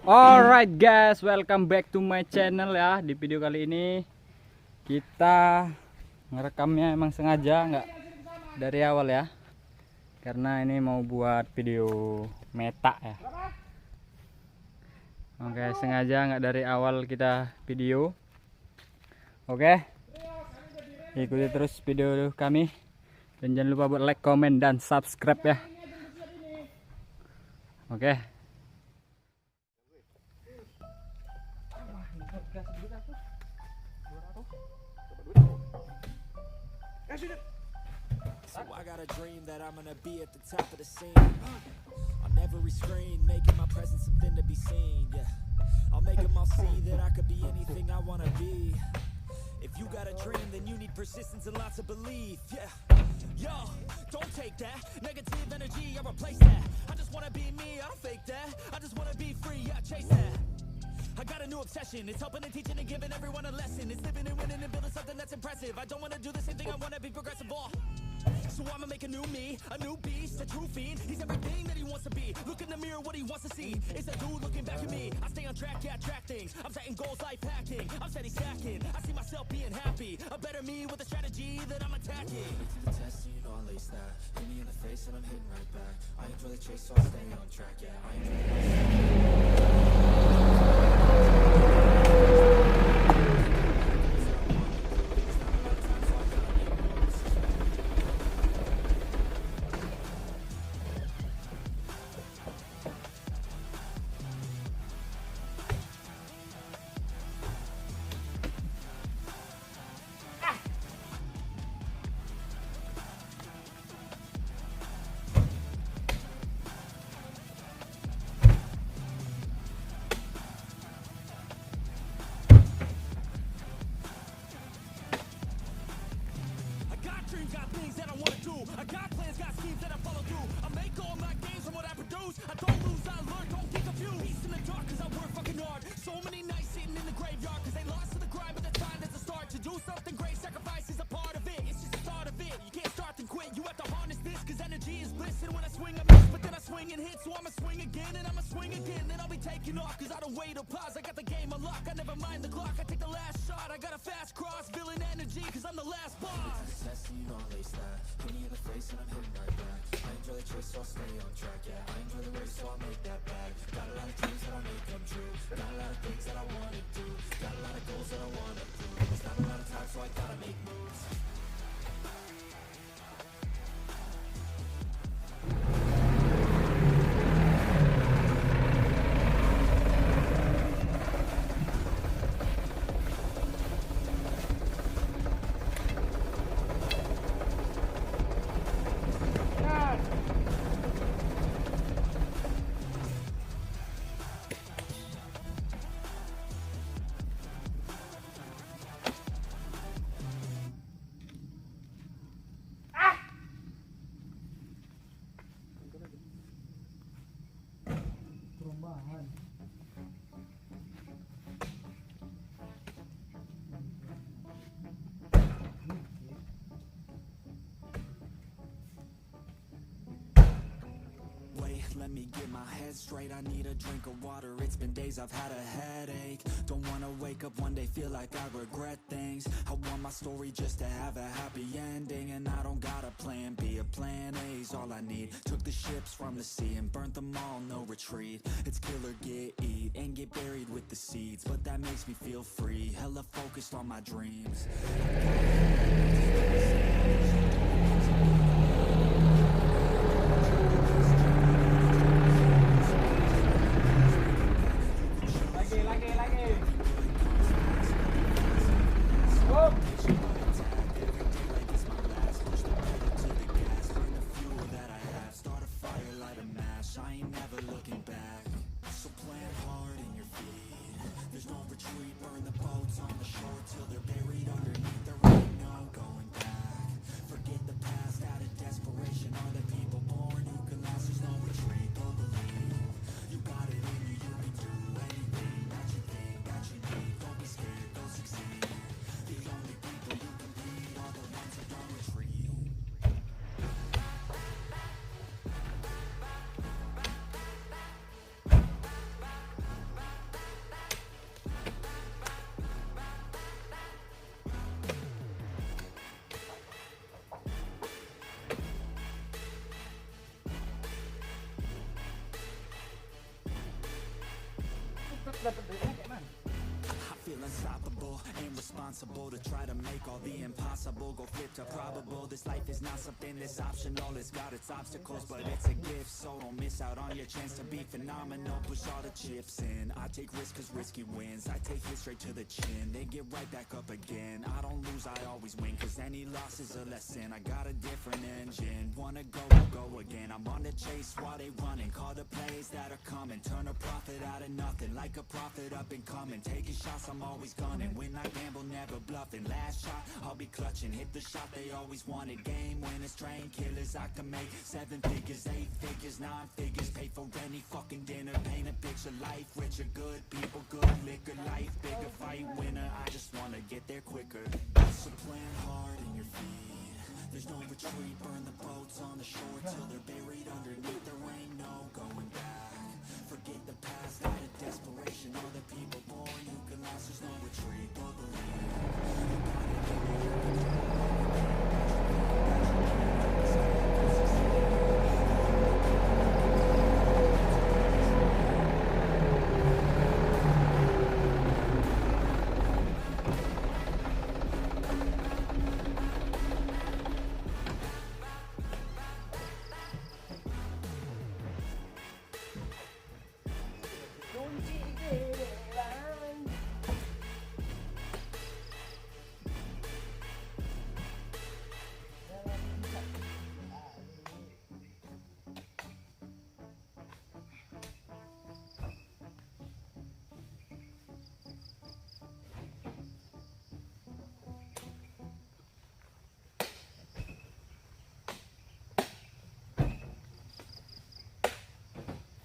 Alright guys, welcome back to my channel ya. Di video kali ini kita ngerekamnya emang sengaja nggak dari awal ya, karena ini mau buat video Metak ya. Oke, sengaja nggak dari awal kita video. Oke, ikuti terus video kami dan jangan lupa buat like, comment, dan subscribe ya. Oke. So I got a dream that I'm gonna be at the top of the scene. On every screen, making my presence something to be seen. Yeah, I'll make them all see that I could be anything I wanna be. If you got a dream, then you need persistence and lots of belief. Yeah, yo, don't take that negative energy. I replace that. I just wanna be me. I don't fake that. I just wanna be free. I chase that. I got a new obsession. It's helping and teaching and giving everyone a lesson. It's living and winning and building something that's impressive. I don't want to do the same thing. I want to be progressive. So I'ma make a new me, a new beast, a true fiend. He's everything that he wants to be. Look in the mirror, what he wants to see is a dude looking back at me. I stay on track, yeah, track things. I'm setting goals, life hacking. I'm steady stacking. I see myself being happy. A better me with a strategy that I'm attacking. To the test, you know I lace that. Hit me in the face and I'm hitting right back. I enjoy the chase, so I stay on track. Yeah, I enjoy Got things that I want to do. I got plans, got schemes that I follow through. I make all my gains from what I produce. I don't lose, I learn, don't get confused. Peace in the dark, cause I work fucking hard. So many nights sitting in the graveyard, cause they lost to the grind, but the time that's a start. To do something great, sacrifice is a part of it. It's just the start of it. You can't start and quit. You have to harness this, cause energy is bliss. And when I swing, I miss, but then I swing and hit. So I'ma swing again, and I'ma swing again. Then I'll be taking off, cause I don't wait or pause. I got the game unlocked, I never mind the clock. I take the last shot, I got a fast cross. Feeling energy, cause I'm the last boss. test, you know I lace that. Hit me in the face and I'm hitting right back. I enjoy the chase, so I stay on track. Yeah, I enjoy the race, so I make that bag. Got a lot of dreams that I make come true. Got a lot of things that I wanna do. Got a lot of goals that I wanna prove. It's not a lot of time, so I gotta make moves. Let me get my head straight, I need a drink of water. It's been days I've had a headache. Don't wanna wake up one day, feel like I regret things. I want my story just to have a happy ending. And I don't got a plan B, a plan A's all I need. Took the ships from the sea and burnt them all, no retreat. It's kill or get, eat, and get buried with the seeds. But that makes me feel free, hella focused on my dreams. I ain't never looking back. So plant hard in your feet. There's no retreat, burn the boats on the shore till they're buried underneath. There ain't no going back. responsible to try to make all the impossible go flip to probable. This life is not something that's optional, it's got its obstacles, but it's a gift. So don't miss out on your chance to be phenomenal. Push all the chips in, I take risks cause risky wins. I take hits straight to the chin, then get right back up again. I don't lose, I always win, cause any loss is a lesson. I got a different engine, wanna go, I'll go again. I'm on the chase while they running, call the plays that are coming. Turn a profit out of nothing, like a prophet up and coming. Taking shots, I'm always gunning. When I gamble, never bluffing. Last shot, I'll be clutching. Hit the shot they always wanted. Game winners, train killers. I can make 7 figures, 8 figures, 9 figures. Pay for any fucking dinner. Paint a picture, life richer, good people, good liquor. Life bigger, fight winner. I just wanna get there quicker. So plan hard in your feet. There's no retreat. Burn the boats on the shore till they're buried underneath. There ain't no going back. Forget the past, out of desperation. All the people born who can last. There's no retreat, but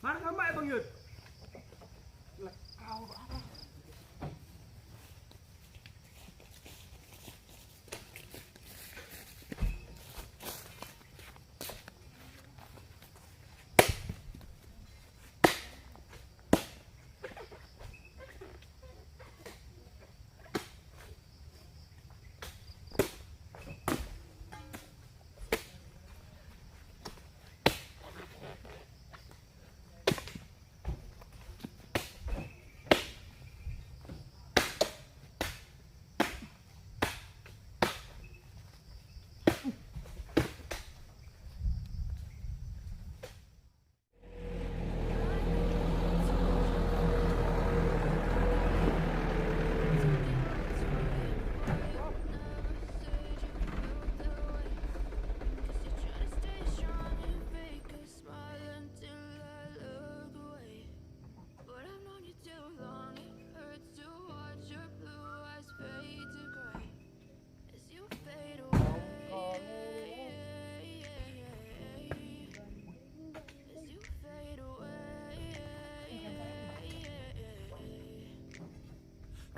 Mana mẹ Bang Yud?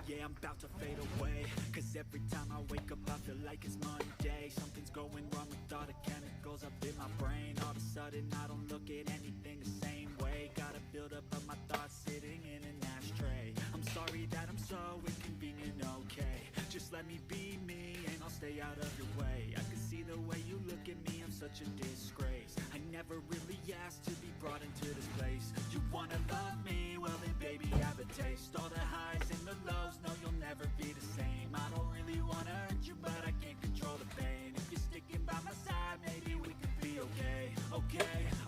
Yeah, I'm about to fade away. Cause every time I wake up I feel like it's Monday. Something's going wrong with all the chemicals up in my brain. All of a sudden I don't look at anything the same way. Gotta build up of my thoughts sitting in an ashtray. I'm sorry that I'm so inconvenient, okay. Just let me be me and I'll stay out of your way. I can see the way you look at me, I'm such a disgrace. I never really asked to be brought into this place. You wanna love me? Well then baby have a taste. All the highs and the lows, no you'll never be the same. I don't really wanna hurt you but I can't control the pain. If you're sticking by my side maybe we could be okay.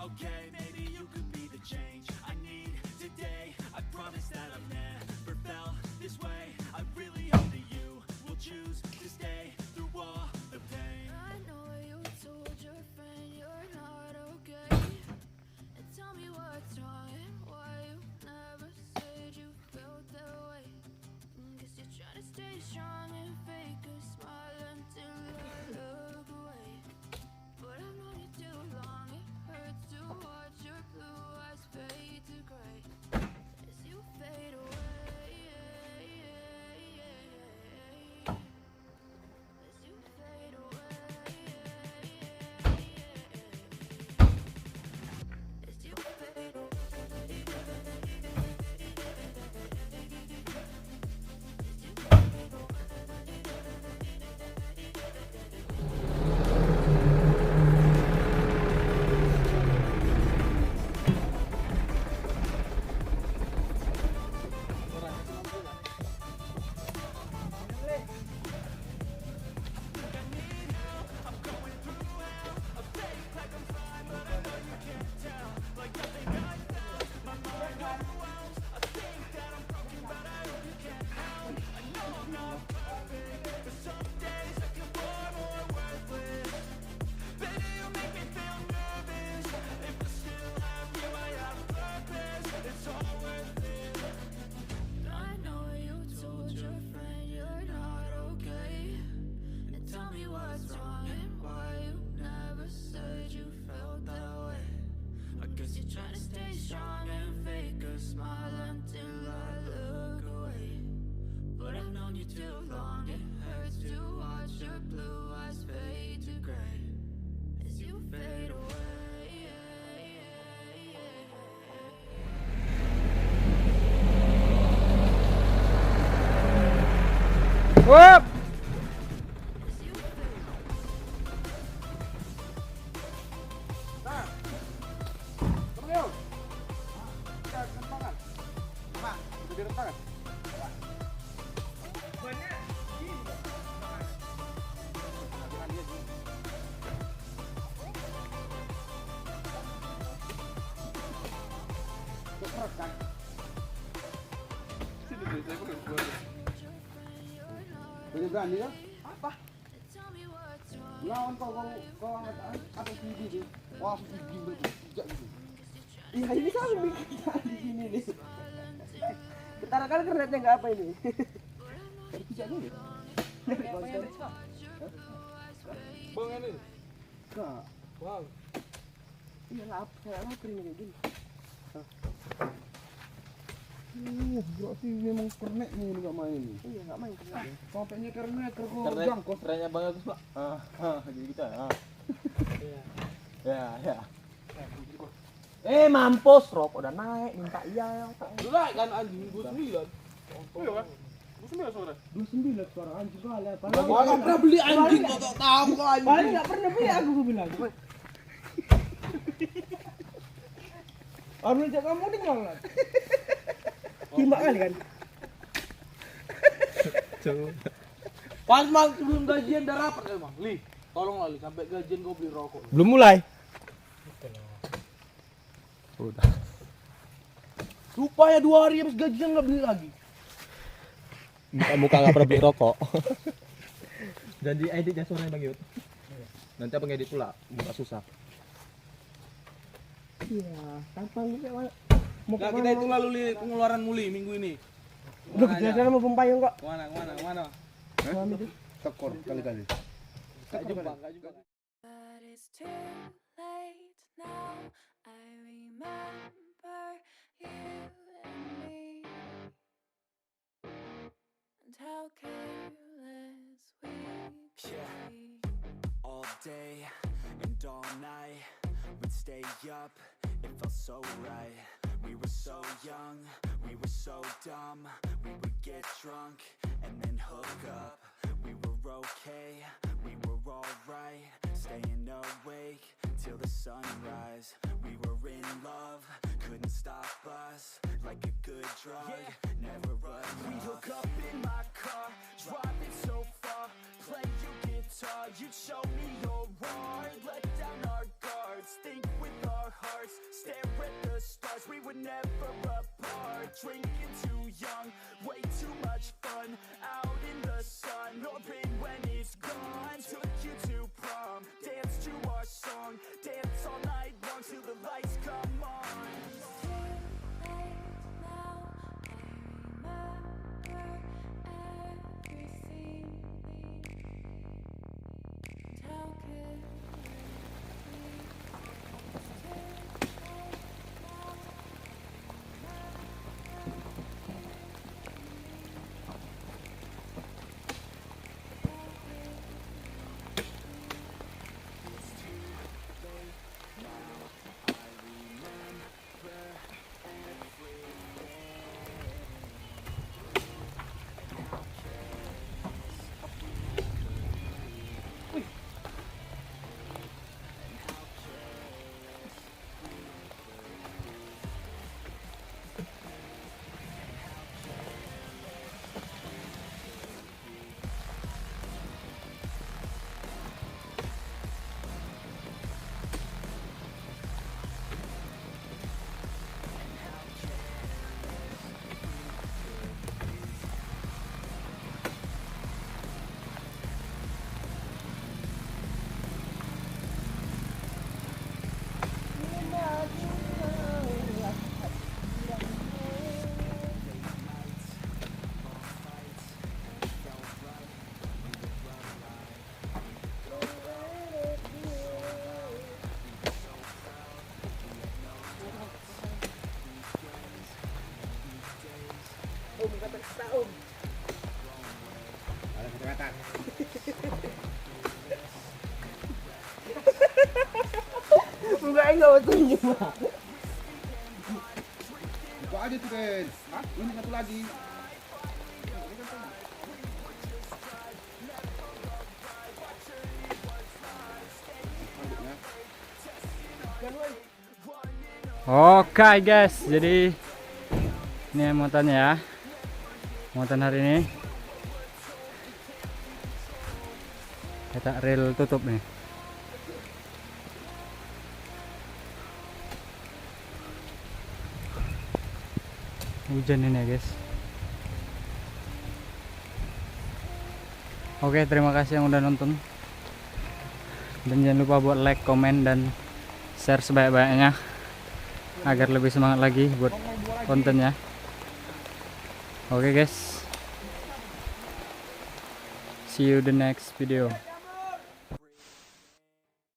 Okay, maybe you could be the change I need today. I promise that I've never felt this way. I really hope that you will choose to stay through all the pain. I know you told your friend you're not okay, and tell me what Wup. Berani kan? Apa? Lawan kau angkat atas gigi deh. Wah, gigi berpijak gitu. Iya ini kan di sini nih. Betara kan kernetnya nggak apa ini. Berpijak dulu. Bang ini. Enggak. Wow. Iya lah, saya lapar ini kayak gini. Berarti memang kernet nih nggak main ini. Iya nggak main kernet. Sampainya kernet terkojang kok. Kerennya banget tuh, Pak. Jadi kita. Ya. Mampus, rokok udah naik, minta iya. Udah kan anjing 29. Iya kan? 29 sore. 29 sekarang anjing kali. Gua enggak pernah beli anjing kok tak tahu kok anjing. Paling nggak pernah beli aku bilang. Ambil jak kamu di mana? Timbak kali kan? Pas mal sebelum gajian udah rapat emang. Li, tolong lah Li, sampai gajian gua beli rokok. Belum mulai. Udah. Supaya 2 hari habis gajian enggak beli lagi. Muka nggak pernah beli rokok. Jadi editnya sore Bang Yud. Nanti abang edit pula, muka susah. Iya, tampang kayak Nah, kita hitung lalu Li pengeluaran Muli minggu ini. udah kejadian mau pempayung kok. Mana? Tekor kali-kali. Enggak juga. But it's too late now. I remember you and me, and how careless we could be. All day and all night, we'd stay up, it felt so right. We were so young, we were so dumb. We would get drunk and then hook up. We were okay, we were alright. Staying awake till the sunrise. We were in love, couldn't stop us. Like a good drug, never run. We hook up in my car, driving so far. Play your guitar, you'd show me your art. Let down our guards, think with our hearts. Stare at the stars, we were never apart. Drinking too young, way too much fun. Out in the sun, hoping when it's gone. Took you to prom, dance to our song. Dance all night long till the lights come on. Enggak betulnya. Buka aja tuh, Ben. Ini satu lagi. Oke guys, jadi ini muatannya ya. Muatan hari ini. Kita reel tutup nih. Hujan ini ya guys. Oke, terima kasih yang udah nonton. Dan jangan lupa buat like, komen, dan share sebanyak-banyaknya agar lebih semangat lagi buat kontennya. Oke guys, see you the next video.